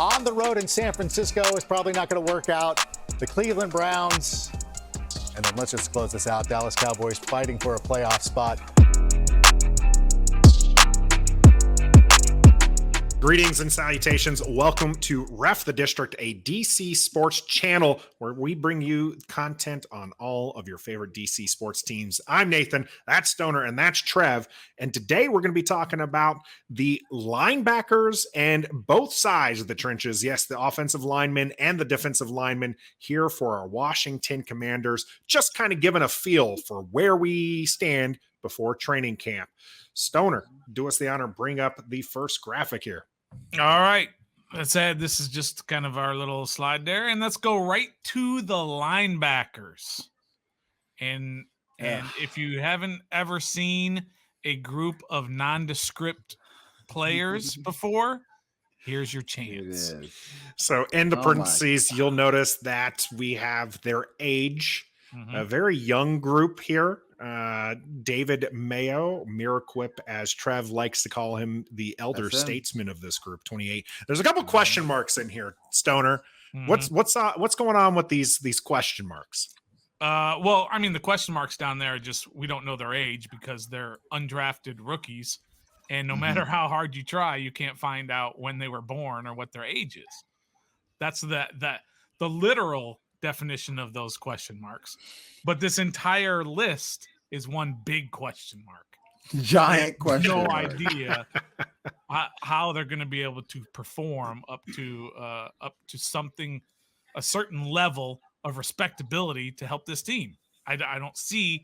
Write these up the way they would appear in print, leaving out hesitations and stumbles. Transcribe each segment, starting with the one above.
on the road in San Francisco is probably not going to work out. The Cleveland Browns, and then let's just close this out. Dallas Cowboys fighting for a playoff spot. Greetings and salutations. Welcome to Ref the District, a DC sports channel where we bring you content on all of your favorite DC sports teams. I'm Nathan, that's Stoner, and that's Trev. And today we're going to be talking about the linebackers and both sides of the trenches. Yes, the offensive linemen and the defensive linemen here for our Washington Commanders, just kind of giving a feel for where we stand before training camp. Stoner, do us the honor, bring up the first graphic here. All right. Let's add, this is just kind of our little slide there, and let's go right to the linebackers. And if you haven't ever seen a group of nondescript players before, here's your chance. So in the parentheses, you'll notice that we have their age, a very young group here. David Mayo, Miraquip, as Trev likes to call him, the elder statesman of this group, 28. There's a couple question marks in here, Stoner. What's going on with these question marks? Well, I mean, the question marks down there are just, we don't know their age because they're undrafted rookies. And no matter how hard you try, you can't find out when they were born or what their age is. That's the literal definition of those question marks. But this entire list is one big question mark. Giant question no mark. idea how they're going to be able to perform up to something, a certain level of respectability to help this team. I don't see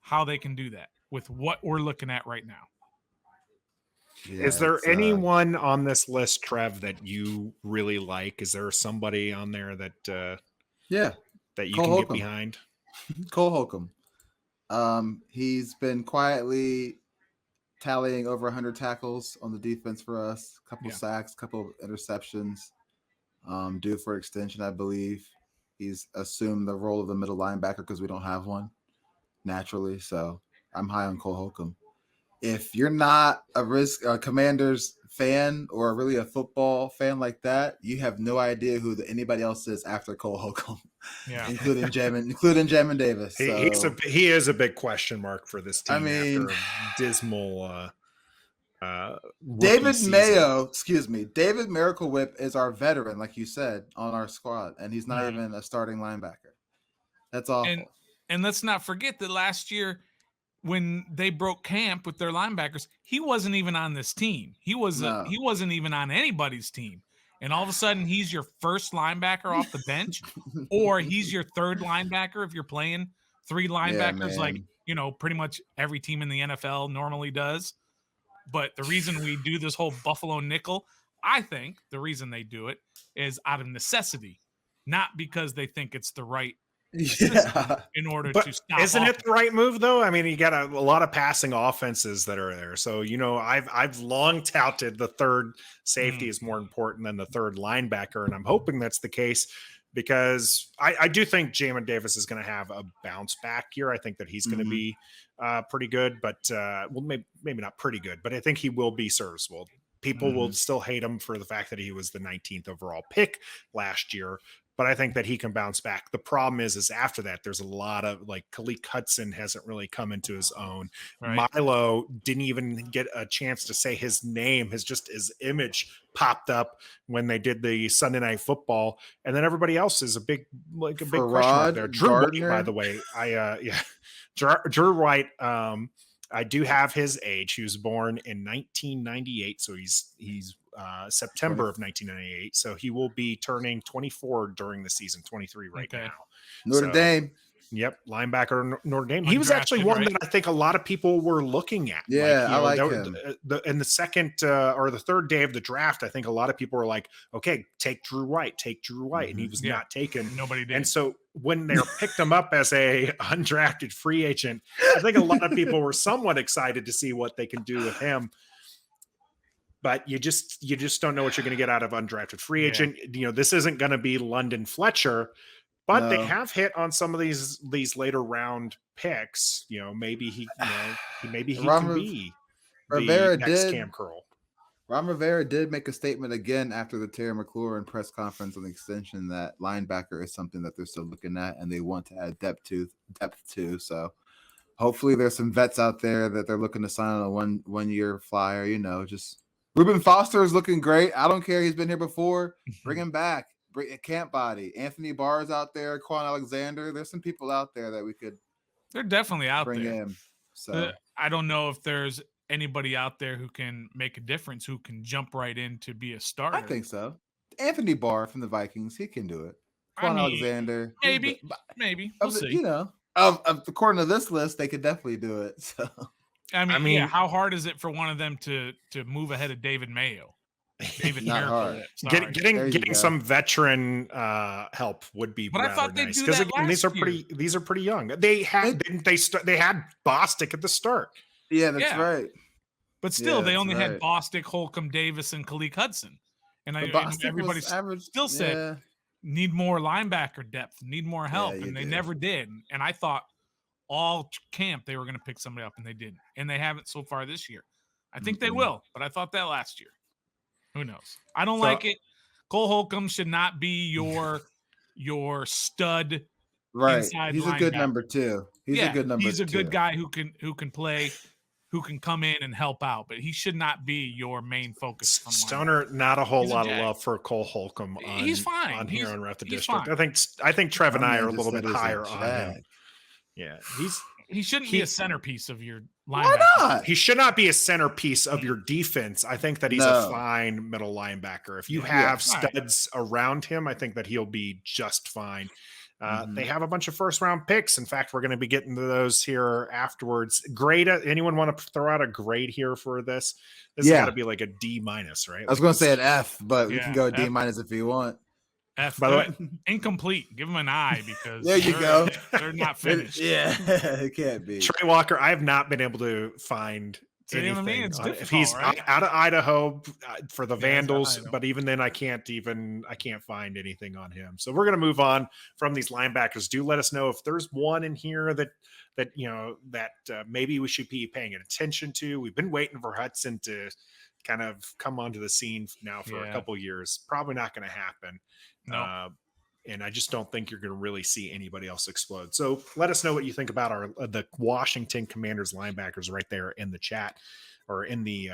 how they can do that with what we're looking at right now. Yeah, is there anyone on this list, Trev, that you really like? Is there somebody on there that that you Cole can Holcomb. get behind? Cole Holcomb. He's been quietly tallying over 100 tackles on the defense for us. Couple sacks, couple interceptions. Due for extension, I believe. He's assumed the role of the middle linebacker because we don't have one naturally. So I'm high on Cole Holcomb. If you're not a Commanders fan or really a football fan like that, you have no idea who anybody else is after Cole Holcomb, including Jamin Davis. So, he is a big question mark for this team. I mean, after a dismal. David Miracle Whip is our veteran, like you said, on our squad, and he's not even a starting linebacker. That's awful. And let's not forget that last year, when they broke camp with their linebackers, he wasn't even on this team. He wasn't even on anybody's team. And all of a sudden, he's your first linebacker off the bench, or he's your third linebacker if you're playing three linebackers, like, pretty much every team in the NFL normally does. But the reason we do this whole Buffalo nickel, I think the reason they do it is out of necessity, not because they think it's the right in order to stop. Isn't it the right move though? I mean, you got a lot of passing offenses that are there. So, I've long touted the third safety is more important than the third linebacker. And I'm hoping that's the case because I do think Jamin Davis is going to have a bounce back year. I think that he's going to be pretty good, but maybe not pretty good, but I think he will be serviceable. People will still hate him for the fact that he was the 19th overall pick last year. But I think that he can bounce back. The problem is after that, there's a lot of Khalid Hudson hasn't really come into his own. Right. Milo didn't even get a chance to say his name. His image popped up when they did the Sunday Night Football. And then everybody else is a big question mark there. Drew White, by the way. Drew White, I do have his age. He was born in 1998. So he's September of 1998. So he will be turning 24 during the season, 23 now. Notre Dame. Yep. Linebacker, Notre Dame. He was actually one that I think a lot of people were looking at. Yeah, I like him. In the second or the third day of the draft, I think a lot of people were like, okay, take Drew White. And he was not taken. Nobody did. And so when they picked him up as a undrafted free agent, I think a lot of people were somewhat excited to see what they can do with him. But you just don't know what you're going to get out of undrafted free agent. This isn't going to be London Fletcher, but they have hit on some of these later round picks. Maybe he can be the next Cam Curl. Ron Rivera did make a statement again after the Terry McLaurin press conference on the extension that linebacker is something that they're still looking at and they want to add depth to. So hopefully there's some vets out there that they're looking to sign on a one year flyer. Just Reuben Foster is looking great. I don't care. He's been here before. Bring him back. Bring a camp body. Anthony Barr's out there. Quan Alexander. There's some people out there that we could. They're definitely out bring there. In. So I don't know if there's anybody out there who can make a difference, who can jump right in to be a starter. I think so. Anthony Barr from the Vikings, he can do it. Quan Alexander, maybe. We'll see. According to this list, they could definitely do it. So, I mean, how hard is it for one of them to move ahead of David Mayo? David Not hard. Getting some veteran help would be but rather I thought they'd nice, do that because these are pretty young. They had Bostic at the start. Yeah, that's right. But still, they only had Bostic, Holcomb, Davis, and Khalil Hudson. And everybody still said, need more linebacker depth, need more help. And they never did. And I thought all camp they were going to pick somebody up, and they didn't. And they haven't so far this year. I think they will, but I thought that last year. Who knows? I don't like it. Cole Holcomb should not be your stud. Right. Inside He's linebacker. A good number two. He's a good number two. He's a good guy who can play, who can come in and help out, but he should not be your main focus. Stoner, not a whole lot of love for Cole Holcomb. He's fine. On here on Ref the District. Fine. I think Trev and I are a little bit higher on him. Yeah, he shouldn't be a centerpiece of your linebacker. Why not? He should not be a centerpiece of your defense. I think that he's a fine middle linebacker. If you have studs around him, I think that he'll be just fine. They have a bunch of first-round picks. In fact, we're going to be getting to those here afterwards. Grade? Anyone want to throw out a grade here for this? This has got to be like a D-, right? I was going to say an F, but we can go D- if you want. F. By the way, incomplete. Give them an I because there you go. They're not finished. It can't be. Trey Walker, I have not been able to find anything. If he's out of Idaho for the Vandals, but even then, I can't find anything on him. So we're going to move on from these linebackers. Do let us know if there's one in here that maybe we should be paying attention to. We've been waiting for Hudson to kind of come onto the scene now for a couple years. Probably not going to happen. No. And I just don't think you're going to really see anybody else explode. So let us know what you think about the Washington Commanders linebackers right there in the chat, or in the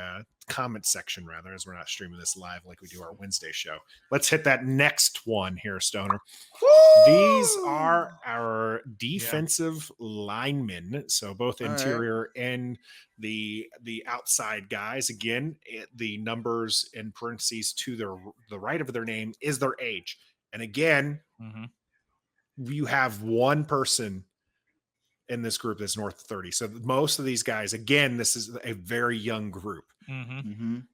comment section, rather, as we're not streaming this live like we do our Wednesday show. Let's hit that next one here, Stoner. Woo! These are our defensive linemen. So both interior and the outside guys. Again, the numbers in parentheses to the right of their name is their age. And again, you have one person in this group that's north of 30. So most of these guys, again, this is a very young group. And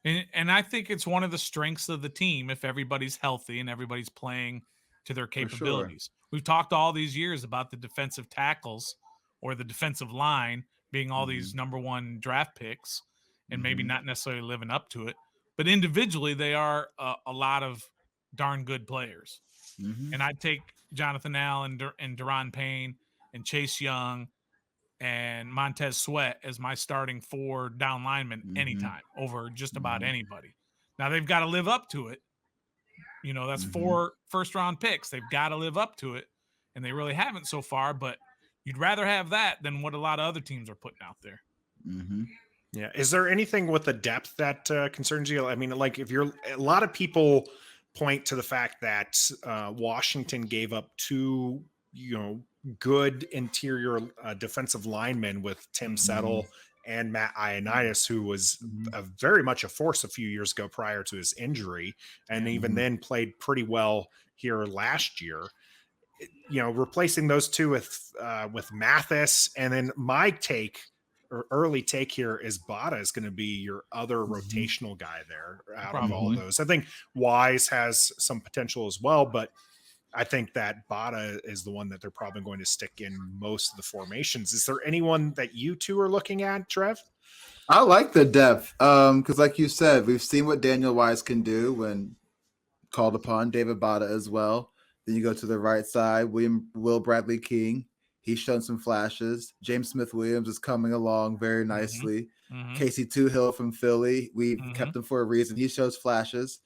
I think it's one of the strengths of the team if everybody's healthy and everybody's playing to their capabilities. We've talked all these years about the defensive tackles or the defensive line being all these number one draft picks and maybe not necessarily living up to it. But individually, they are a lot of darn good players. And I'd take Jonathan Allen and Deron Payne and Chase Young and Montez Sweat as my starting 4 down linemen anytime over just about anybody. Now they've got to live up to it. That's 4 first-round picks. They've got to live up to it, and they really haven't so far, but you'd rather have that than what a lot of other teams are putting out there. Yeah. Is there anything with the depth that concerns you? I mean, like a lot of people point to the fact that Washington gave up 2, good interior defensive linemen with Tim Settle and Matt Ioannidis, who was very much a force a few years ago prior to his injury, and even then played pretty well here last year. Replacing those 2 with Mathis, and then my take or early take here is Bada is going to be your other rotational guy there out of all of those. I think Wise has some potential as well, but I think that Bada is the one that they're probably going to stick in most of the formations. Is there anyone that you two are looking at, Trev? I like the depth because, like you said, we've seen what Daniel Wise can do when called upon. David Bada as well. Then you go to the right side, Will Bradley King. He's shown some flashes. James Smith-Williams is coming along very nicely. Casey Toohill from Philly, we've kept him for a reason. He shows flashes.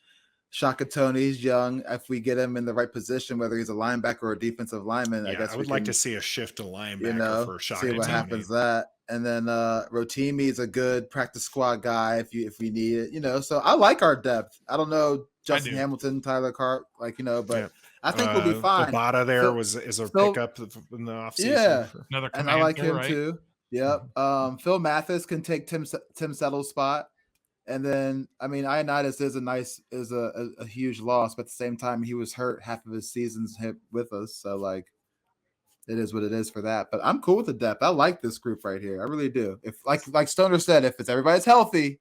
Shaka Toney's young. If we get him in the right position, whether he's a linebacker or a defensive lineman, I guess I would like to see a shift to linebacker for Shaka see what Toney. happens that. And then Rotimi is a good practice squad guy if we need it, So I like our depth. I don't know Justin Hamilton, Tyler Carp, but I think we'll be fine. Bada there is a pickup in the offseason. Yeah, another and I like him right? too. Yep. Phil Mathis can take Tim Settle's spot. And then, Ioannidis is a huge loss, but at the same time, he was hurt half of his season's hit with us. So, it is what it is for that. But I'm cool with the depth. I like this group right here. I really do. If like Stoner said, if everybody's healthy,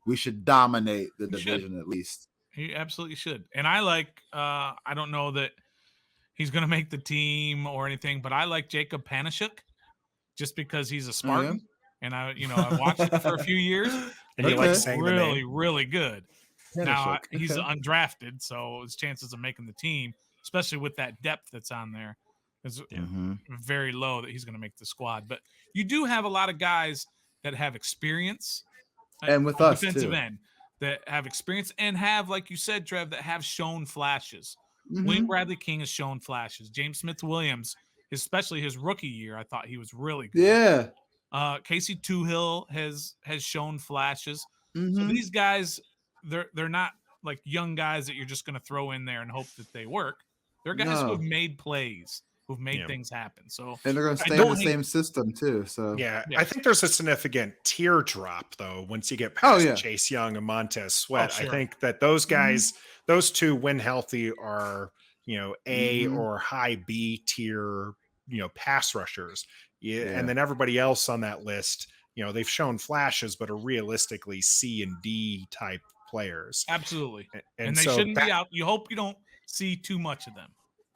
we should dominate the division at least. He absolutely should. And I like, I don't know that he's going to make the team or anything, but I like Jacob Panashuk just because he's a Spartan. And I watched him for a few years. And he likes saying really, really good. Now he's undrafted, so his chances of making the team, especially with that depth that's on there, is very low that he's going to make the squad. But you do have a lot of guys that have experience, and with us defensive too, end that have experience and have, like you said, Trev, that have shown flashes. William Bradley King has shown flashes. James Smith-Williams, especially his rookie year, I thought he was really good. Yeah. Casey Toohill has shown flashes. So these guys, they're not like young guys that you're just going to throw in there and hope that they work. They're guys who have made plays, who've made things happen. So and they're going to stay in the same system too. So I think there's a significant teardrop though once you get past Chase Young and Montez Sweat. I think that those guys, those two, when healthy, are A or high B tier pass rushers. And then everybody else on that list, they've shown flashes, but are realistically C and D type players. Absolutely. And they shouldn't be out. You hope you don't see too much of them.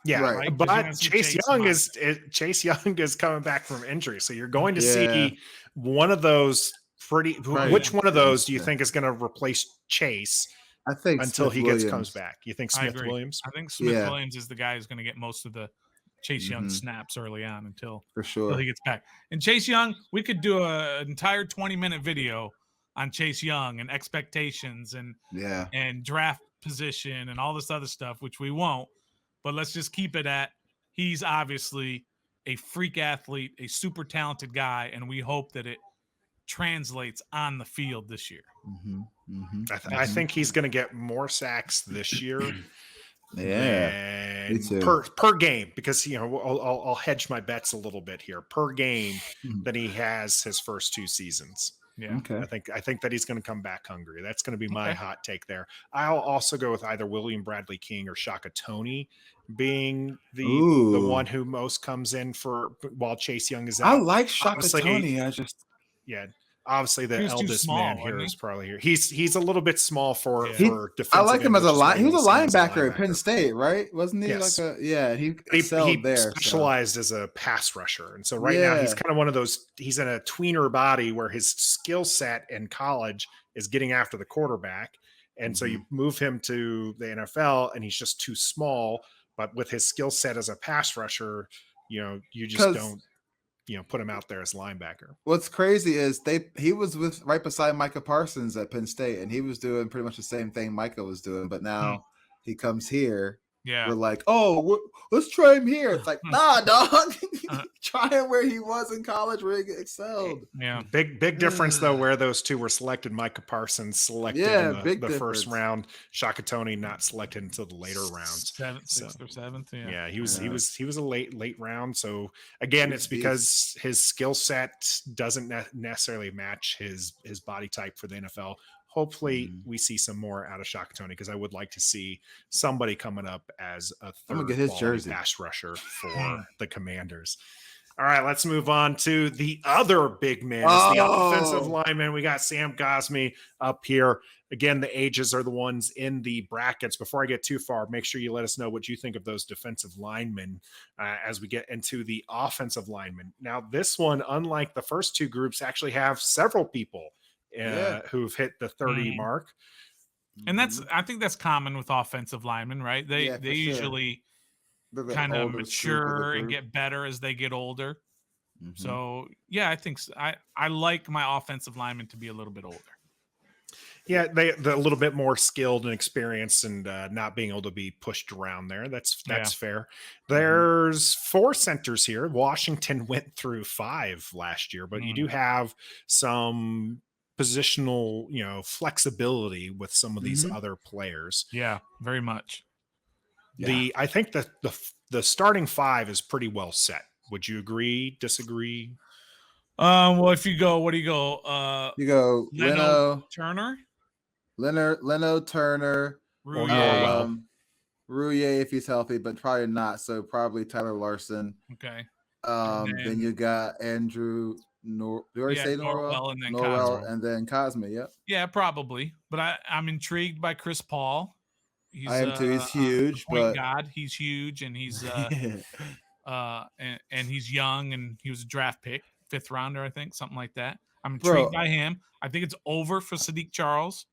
Yeah. Right. But Chase Young is coming back from injury. So you're going to see one of those which one of those do you think is going to replace Chase? I think until he comes back. You think Smith-Williams? I think Smith-Williams is the guy who's going to get most of the Chase Young snaps early on until he gets back. And Chase Young, we could do an entire 20-minute video on Chase Young and expectations and draft position and all this other stuff, which we won't. But let's just keep it at he's obviously a freak athlete, a super talented guy, and we hope that it translates on the field this year. I think he's going to get more sacks this year. Me too. Per game, because I'll hedge my bets a little bit here per game than he has his first two seasons. Yeah. Okay. I think that he's going to come back hungry. That's going to be my hot take there. I'll also go with either William Bradley King or Shaka Toney being the one who most comes in for while Chase Young is out. I like Shaka Toney. Obviously the eldest man here is probably here. He's a little bit small for defensive. I like him as he was a linebacker at Penn State, right? Wasn't he he excelled there. Specialized as a pass rusher. And so now he's kind of one of those, he's in a tweener body where his skill set in college is getting after the quarterback. And so you move him to the NFL and he's just too small, but with his skill set as a pass rusher, you just don't put him out there as linebacker. What's crazy is he was right beside Micah Parsons at Penn State, and he was doing pretty much the same thing Micah was doing, but now he comes here. Yeah. We're like, let's try him here. It's like, nah, dog. Try him where he was in college where he excelled. Yeah. Big difference, though, where those two were selected. Micah Parsons selected in the first round. Shaka Toney not selected until the later rounds. Sixth or seventh. Yeah. He was a late round. So again, it's because his skill set doesn't necessarily match his body type for the NFL. Hopefully we see some more out of Shaka Toney because I would like to see somebody coming up as a third quality pass rusher for the Commanders. All right, let's move on to the other big man, the offensive lineman. We got Sam Gosmi up here. Again, the ages are the ones in the brackets. Before I get too far, make sure you let us know what you think of those defensive linemen as we get into the offensive linemen. Now, this one, unlike the first two groups, actually have several people who've hit the 30 mark. And I think that's common with offensive linemen, right? They usually kind of mature and get better as they get older. Mhm. So yeah, I think I like my offensive linemen to be a little bit older. Yeah, they're a little bit more skilled and experienced, and not being able to be pushed around there. That's fair. There's 4 centers here. Washington went through 5 last year, but you do have some positional, flexibility with some of these other players. Yeah, very much. I think that the starting 5 is pretty well set. Would you agree? Disagree? Well, if you go, what do you go? You go Leno, Turner, Leno, Turner, or Norwell. Rouye if he's healthy, but probably not. So probably Tyler Larson. Okay. Then you got Andrew. Do you already say Norwell? And then Norwell, Cosme. and then Cosme. Yep. Yeah, probably. But I'm intrigued by Chris Paul. I am too. He's huge, point guard. He's huge, and he's and he's young, and he was a draft pick, 5th rounder, I think, something like that. I'm intrigued by him. I think it's over for Sadiq Charles.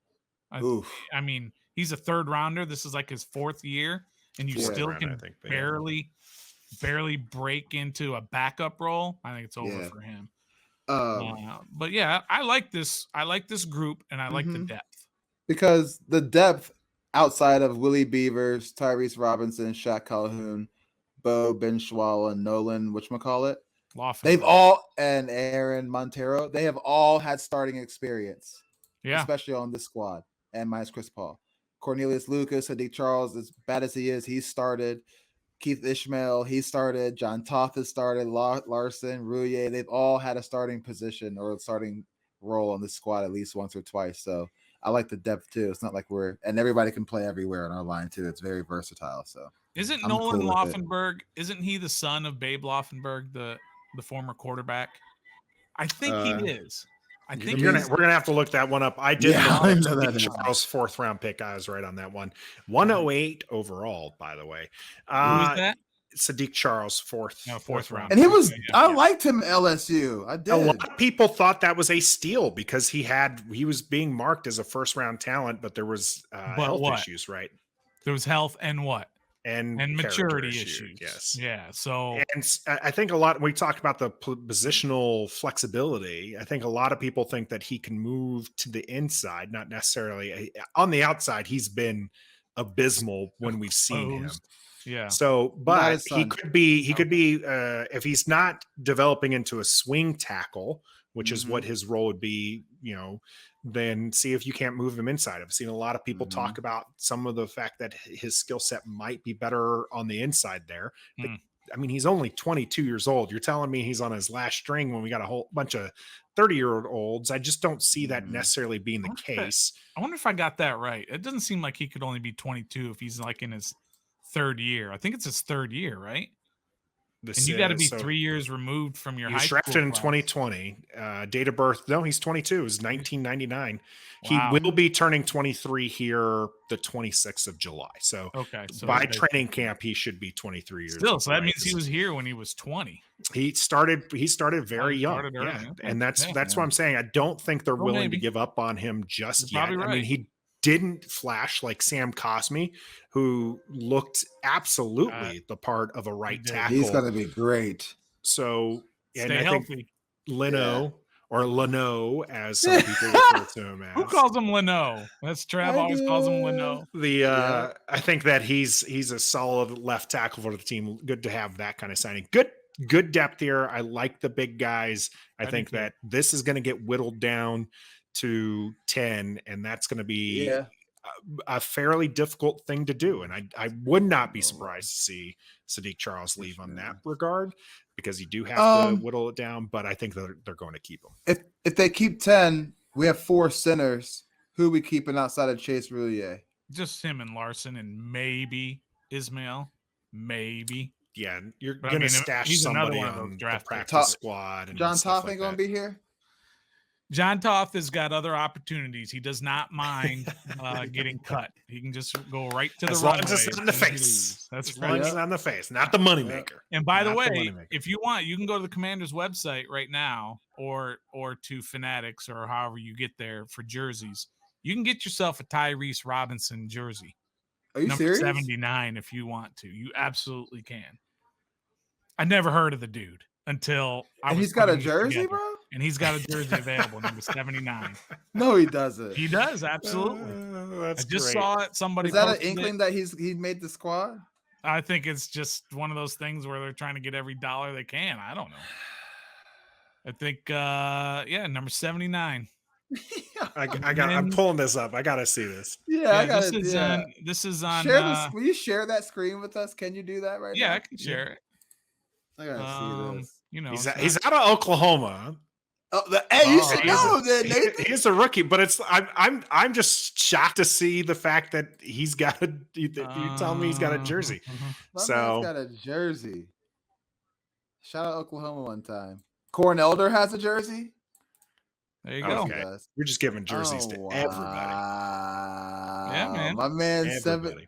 I mean, he's a 3rd rounder. This is like his 4th year, and you still can barely break into a backup role. I think it's over for him. But yeah, I like this. I like this group, and I like the depth, because the depth outside of Willie Beavers, Tyrese Robinson, Shaq Calhoun, Bo Benchwall, and Nolan whatchamacallit, they've all, and Aaron Montero, they have all had starting experience. Yeah, especially on this squad, and minus Chris Paul. Cornelius Lucas, Sadiq Charles, as bad as he is, he started. Keith Ishmael, he started. John Toth has started. Larson, Rouye, they've all had a starting position or a starting role on this squad at least once or twice. So I like the depth too. It's not like and everybody can play everywhere on our line too. It's very versatile. So isn't Nolan Laufenberg? Isn't he the son of Babe Laufenberg, the former quarterback? I think he is. I think we're gonna have to look that one up. I did. I know that Charles 4th round pick. I was right on that one. 108 overall, by the way. Who is that? Sadiq Charles, 4th round. And he was. I liked him at LSU. I did. A lot of people thought that was a steal because he was being marked as a 1st round talent, but there was health issues, right? There was health and what? And maturity issues. Yes. Yeah. So, and I think we talked about the positional flexibility. I think a lot of people think that he can move to the inside, not necessarily on the outside. He's been abysmal when we've seen him. Yeah. So, but he could be, if he's not developing into a swing tackle, which is what his role would be, then see if you can't move him inside. I've seen a lot of people talk about some of the fact that his skill set might be better on the inside there. But, I mean, he's only 22 years old. You're telling me he's on his last string when we got a whole bunch of 30-year-olds. I just don't see that necessarily being the case. I wonder if I got that right. It doesn't seem like he could only be 22 if he's like in his 3rd year. I think it's his 3rd year, right? And you got to be 3 years removed from your high school. He was drafted in 2020. Date of birth, no, he's 22. It was 1999. Wow. He will be turning 23 here the 26th of July. So, by training camp, he should be 23 years old. So that means he was here when he was 20. He started very young. Yeah. And that's what I'm saying. I don't think they're willing to give up on him just yet. Right. I mean, he didn't flash like Sam Cosme, who looked absolutely the part of a right tackle. He's going to be great. So, and stay healthy. Think Leno or Leno, as some people refer to him as. Who calls him Leno? That's Trev always calls him Leno. I think that he's a solid left tackle for the team. Good to have that kind of signing. Good depth here. I like the big guys. I think that this is going to get whittled down to 10, and that's going to be a fairly difficult thing to do. And I would not be surprised to see Sadiq Charles leave on that regard, because you do have to whittle it down, but I think they're going to keep him. If they keep 10, we have 4 centers. Who are we keeping outside of Chase Rouye? Just him and Larson and maybe Ismail. Maybe. Yeah, you're going to stash somebody on the practice squad. And John Toth ain't going to be here? John Toth has got other opportunities. He does not mind getting cut. He can just go right to the runway. As long as it's on the face. That's right. As long as it's on the face, not the moneymaker. And by the way, if you want, you can go to the Commander's website right now or to Fanatics or however you get there for jerseys. You can get yourself a Tyrese Robinson jersey. Are you number serious? 79 if you want to. You absolutely can. I never heard of the dude. until I And was he's got a putting these jersey, together. bro? And he's got a jersey available, number 79. No, he doesn't. He does, absolutely. That's I just great. saw it. Somebody Is that an posted inkling it. that he made the squad? I think it's just one of those things where they're trying to get every dollar they can. I don't know. I think, number 79. I'm pulling this up. I gotta see this. Yeah, I got this it. is Yeah. on. This is on. Share this. Will you share that screen with us? Can you do that right now? Yeah, I can share it. I gotta see this. You know, He's out of Oklahoma. Hey, you should know that, Nathan. He's a rookie, but I'm just shocked to see the fact that he's got a. You tell me he's got a jersey. My man's got a jersey. Shout out Oklahoma one time. Corn Elder has a jersey. There you go. Okay. We're just giving jerseys to everybody. Yeah, man. My man, 7.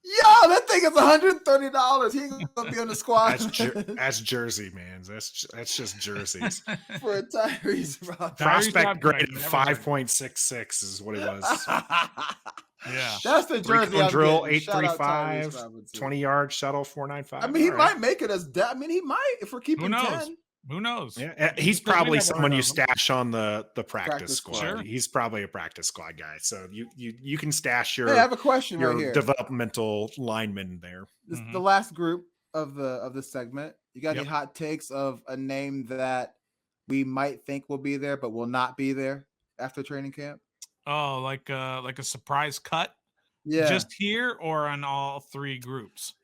Yo, that thing is $130. He ain't gonna be on the squad. That's jersey, man. That's just jerseys. For a Tyrese Roberts. Prospect grade of 5.66 is what he was. Yeah, that's the jersey. Drill 835, 20-yard shuttle 495. I mean, he might make it as that. I mean, he might if we're keeping 10. Who knows? Yeah, he's probably someone you stash on the practice squad. Sure. He's probably a practice squad guy. So you can stash your. Hey, I have a question right here. Developmental lineman there. This is the last group of the segment. You got any hot takes of a name that we might think will be there but will not be there after training camp? Oh, like a surprise cut? Yeah. Just here or on all three groups?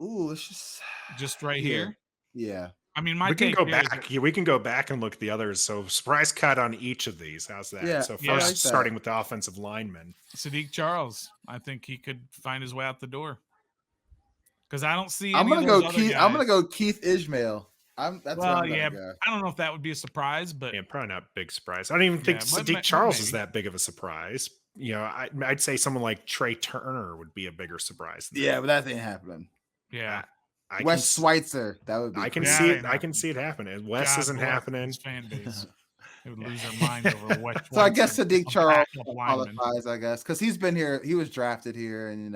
Ooh, it's just right here. Yeah. I mean, we can go back. We can go back and look at the others. So surprise cut on each of these. How's that? Yeah, so first, starting with the offensive lineman, Sadiq Charles. I think he could find his way out the door. Because I don't see. I'm gonna go Keith. I'm gonna go Keith Ishmael. I don't know if that would be a surprise, but probably not a big surprise. I don't even think Sadiq Charles is that big of a surprise. You know, I'd say someone like Trey Turner would be a bigger surprise. Yeah, but that ain't happening. Yeah. Wes Schweitzer, that would be. I can see it. I can see it happening. Wes isn't happening. Fan base, they would lose their mind over Wes. So I guess Sadiq Charles qualifies. I guess because he's been here. He was drafted here, and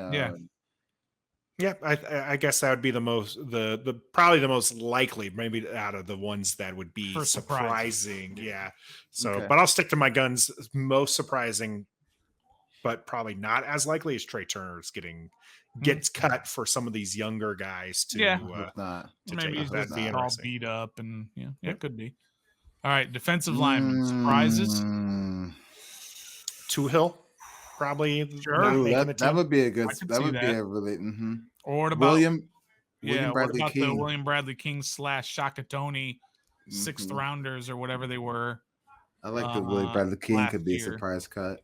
Yeah, I guess that would be the probably the most likely, maybe out of the ones that would be surprising. Yeah. So, but I'll stick to my guns. Most surprising, but probably not as likely as Trey Turner's gets cut for some of these younger guys to maybe he's all beat up and it could be. All right, defensive lineman surprises. Tuhill, probably. Sure, that would be a good. That would be a really. Or what about William Bradley what about King? The William Bradley King / Shakatoni 6th rounders or whatever they were. I like the William Bradley King could be a surprise cut.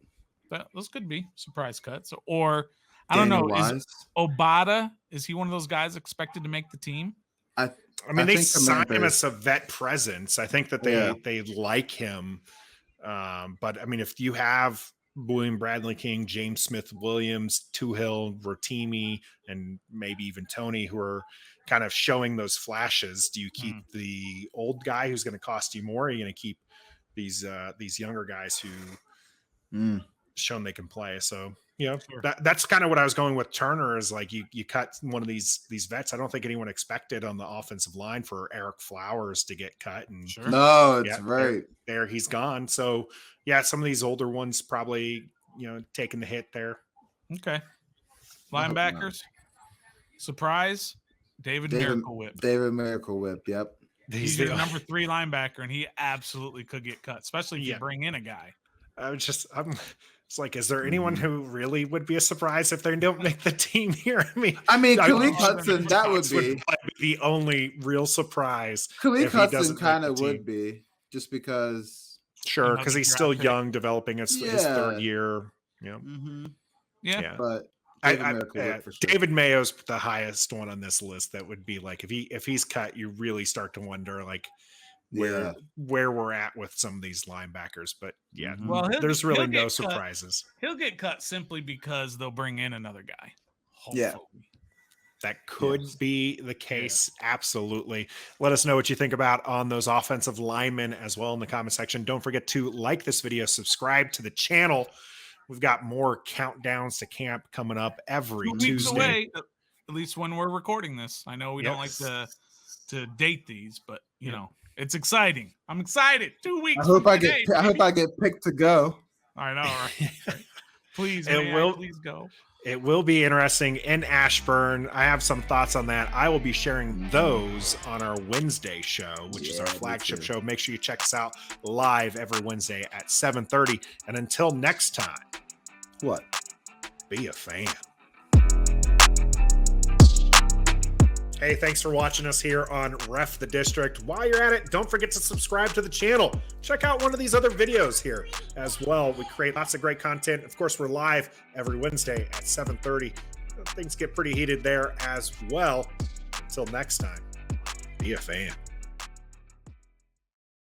Those could be surprise cuts, or I don't know. Is Obata, is he one of those guys expected to make the team? I mean, they signed him as a vet presence. I think that they like him. But I mean, if you have William Bradley King, James Smith-Williams, Tuhill, Rotimi, and maybe even Tony, who are kind of showing those flashes, do you keep the old guy who's going to cost you more? Or are you going to keep these younger guys who shown they can play? So that's kind of what I was going with Turner is like you cut one of these vets. I don't think anyone expected on the offensive line for Eric Flowers to get cut. And no, it's right there he's gone. So some of these older ones probably taking the hit there. Okay, linebackers surprise David Miracle Whip. David Miracle Whip. Yep, he's your number 3 linebacker, and he absolutely could get cut, especially if you bring in a guy. It's like, is there anyone who really would be a surprise if they don't make the team here? I mean, Khalid Hudson, that would be the only real surprise. Khalid Hudson kind of would be, just because. Sure, because he's still young, developing his 3rd year. But David Mayo's the highest one on this list. That would be like if he's cut, you really start to wonder like where we're at with some of these linebackers. But well, there's really no surprises. He'll get cut simply because they'll bring in another guy. Hopefully. Yeah. That could be the case. Yeah. Absolutely. Let us know what you think about on those offensive linemen as well in the comment section. Don't forget to like this video, subscribe to the channel. We've got more countdowns to camp coming up every 2 weeks Tuesday. Away, at least when we're recording this. I know we don't like to to date these, but you know, it's exciting. I'm excited. 2 weeks. I hope from I today, get. I hope baby. I get picked to go. I know, right? Please, please go. It will be interesting in Ashburn. I have some thoughts on that. I will be sharing those on our Wednesday show, which is our flagship show. Make sure you check us out live every Wednesday at 7:30. And until next time, What? be a fan. Hey, thanks for watching us here on Ref the District. While you're at it, don't forget to subscribe to the channel. Check out one of these other videos here as well. We create lots of great content. Of course, we're live every Wednesday at 7:30. Things get pretty heated there as well. Until next time, be a fan.